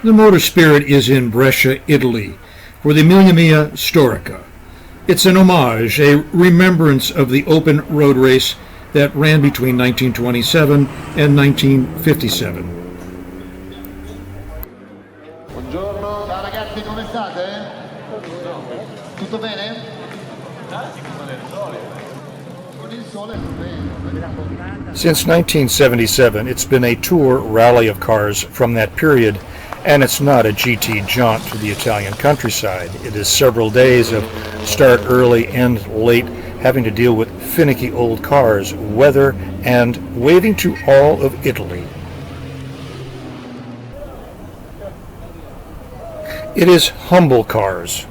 The motor spirit is in Brescia, Italy, for the Miglia May Storica. It's an homage, a remembrance of the open road race that ran between 1927 and 1957. Buongiorno. Ciao ragazzi, come state? Tutto bene? Con il sole sto bene. Since 1977, it's been a tour rally of cars from that period, and it's not a GT jaunt to the Italian countryside. It is several days of start early, end late, having to deal with finicky old cars, weather, and waving to all of Italy. It is humble cars.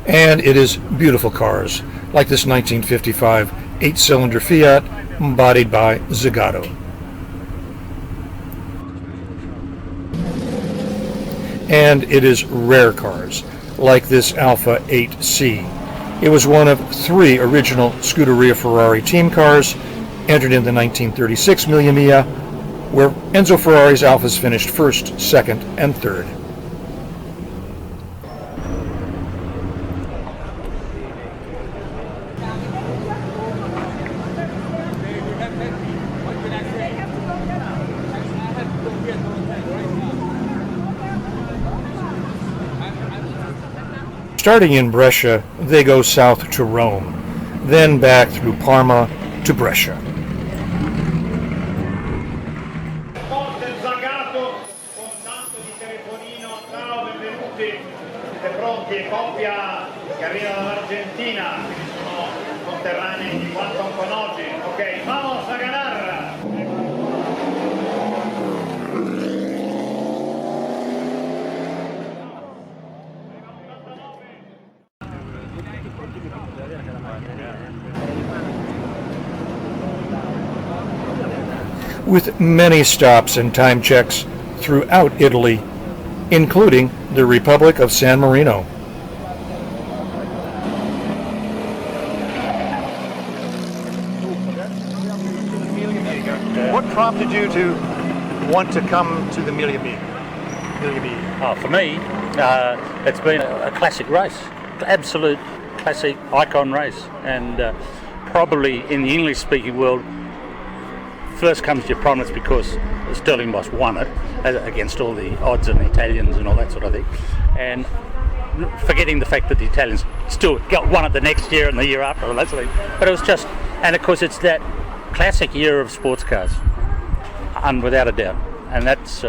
And it is beautiful cars, like this 1955 8-cylinder Fiat, bodied by Zagato. And it is rare cars, like this Alfa 8C. It was one of 3 original Scuderia Ferrari team cars, entered in the 1936 Miglia May, where Enzo Ferrari's Alfas finished 1st, 2nd, and 3rd. Starting in Brescia, they go south to Rome, then back through Parma to Brescia. Siete pronti? Coppia che arriva dall'Argentina, sono conterranei di quanto con oggi. Ok, vamos a ganar! With many stops and time checks throughout Italy, including the Republic of San Marino. What prompted you to want to come to the Miglia May? Oh, for me, it's been a classic race, absolute classic icon race, and probably in the English-speaking world, first comes to prominence because Sterling Moss won it against all the odds and Italians and all that sort of thing, and forgetting the fact that the Italians still won it the next year and the year after and that sort of thing. But it was just, and of course it's that classic era of sports cars, and without a doubt, and that's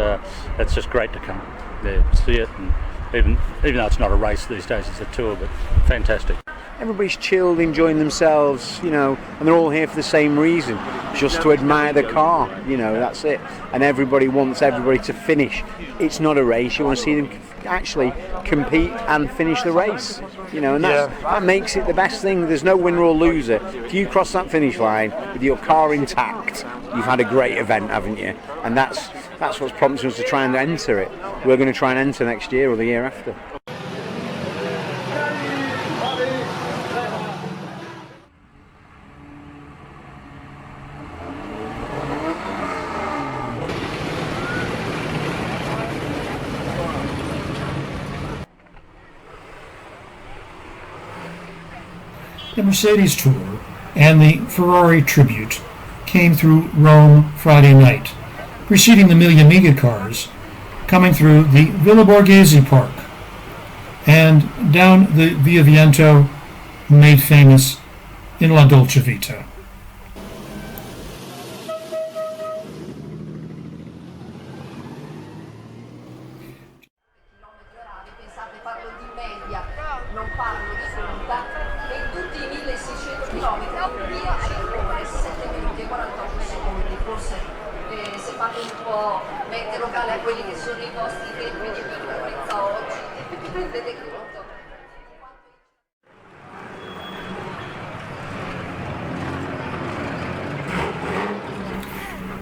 just great to come there, see it, and even though it's not a race these days, it's a tour, but fantastic. Everybody's chilled, enjoying themselves, you know, and they're all here for the same reason, just to admire the car, you know, that's it. And everybody wants everybody to finish. It's not a race, you want to see them actually compete and finish the race, you know, and that makes it the best thing. There's no winner or loser. If you cross that finish line with your car intact, you've had a great event, haven't you? And that's what's prompted us to try and enter it. We're going to try and enter next year or the year after. The Mercedes Tour and the Ferrari Tribute came through Rome Friday night, preceding the Miglia May cars, coming through the Villa Borghese Park and down the Via Viento, made famous in La Dolce Vita. Non parlo di punta, e in tutti i 1600 km via circolare 7 minuti e 48 secondi, forse se fate un po' mente locale a quelli che sono i vostri tempi di percorrenza oggi, prendete conto.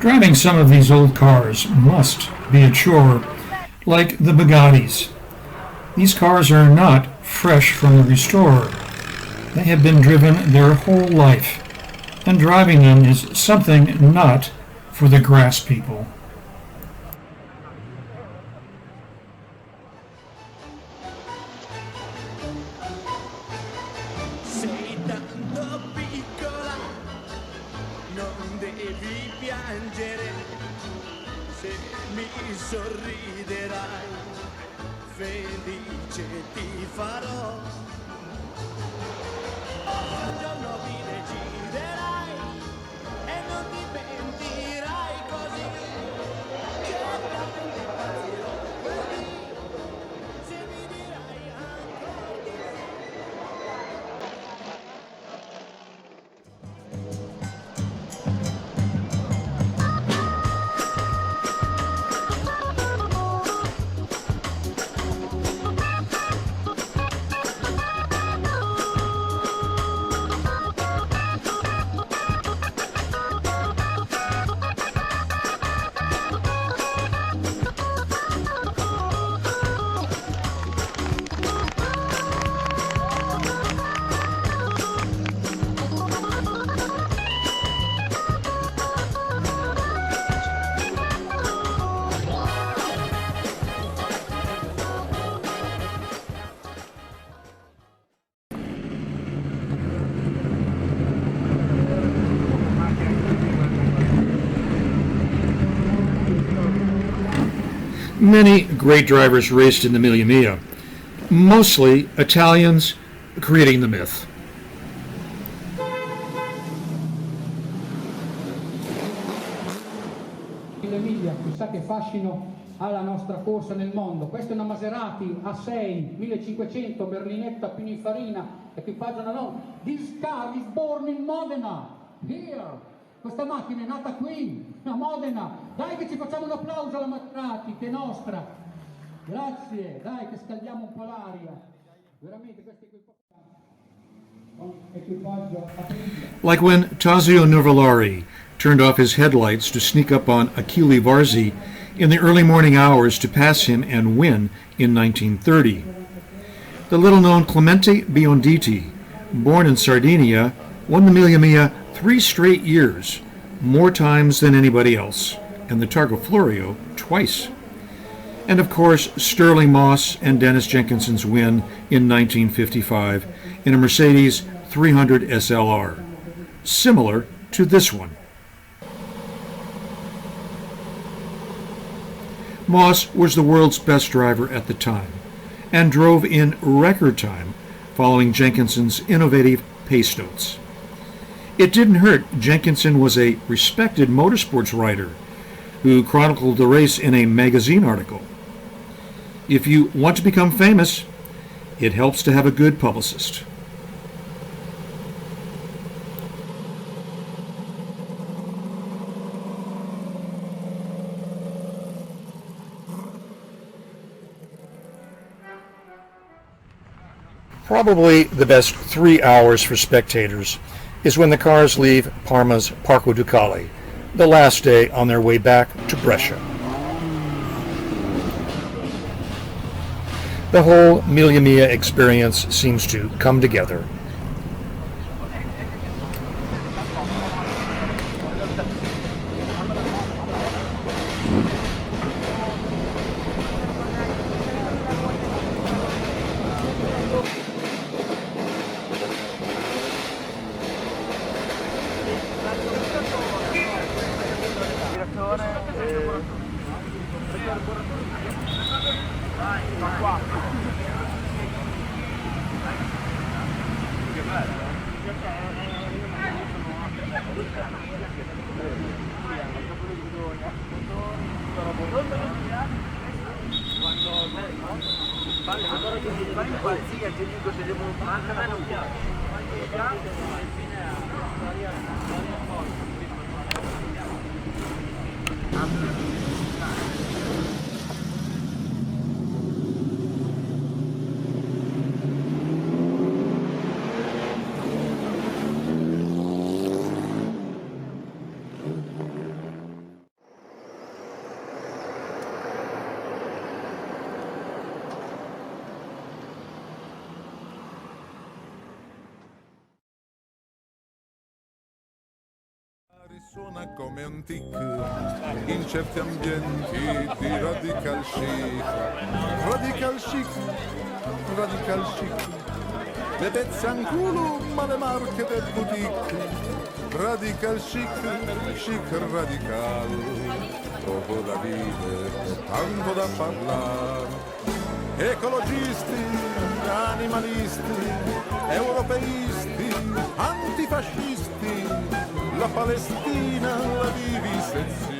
Driving some of these old cars must be a chore, like the Bugattis. These cars are not fresh from the restorer. They have been driven their whole life, and driving them is something not for the grass people. Sei tanto piccola, non devi piangere, se mi sorriderai, felice ti farò. Un giorno mi deciderai e non ti pentirai così, certamente impazzirò così, se mi dirai ancora di sì. Many great drivers raced in the Miglia May, mostly Italians creating the myth. Miglia, chissà che fascino ha la nostra corsa nel mondo. Questa è una Maserati A6 1500 berlinetta pininfarina, equipaggio non. This car is born in Modena, here. Questa macchina è nata qui, a Modena. Dai che ci facciamo un applauso alla Maserati, che è nostra. Grazie, dai che scaldiamo un po' l'aria. Veramente questo equipaggio a Miglia. Like when Tazio Novellari turned off his headlights to sneak up on Achille Varzi in the early morning hours to pass him and win in 1930. The little-known Clemente Bionditti, born in Sardinia, won the Miglia May 3 straight years, more times than anybody else, and the Targa Florio twice. And of course, Sterling Moss and Dennis Jenkinson's win in 1955 in a Mercedes 300 SLR, similar to this one. Moss was the world's best driver at the time and drove in record time following Jenkinson's innovative pace notes. It didn't hurt Jenkinson was a respected motorsports writer who chronicled the race in a magazine article. If you want to become famous, it helps to have a good publicist. Probably the best 3 hours for spectators is when the cars leave Parma's Parco Ducale, the last day on their way back to Brescia. The whole Miglia May experience seems to come together. Suona come un tic in certi ambienti di radical chic. Radical chic, radical chic. Le pezze in culo, ma le marche del boutique. Radical chic, chic radical. Poco da vivere, tanto da parlare. Ecologisti, animalisti, europeisti, antifascisti, la Palestina, la vivisezione.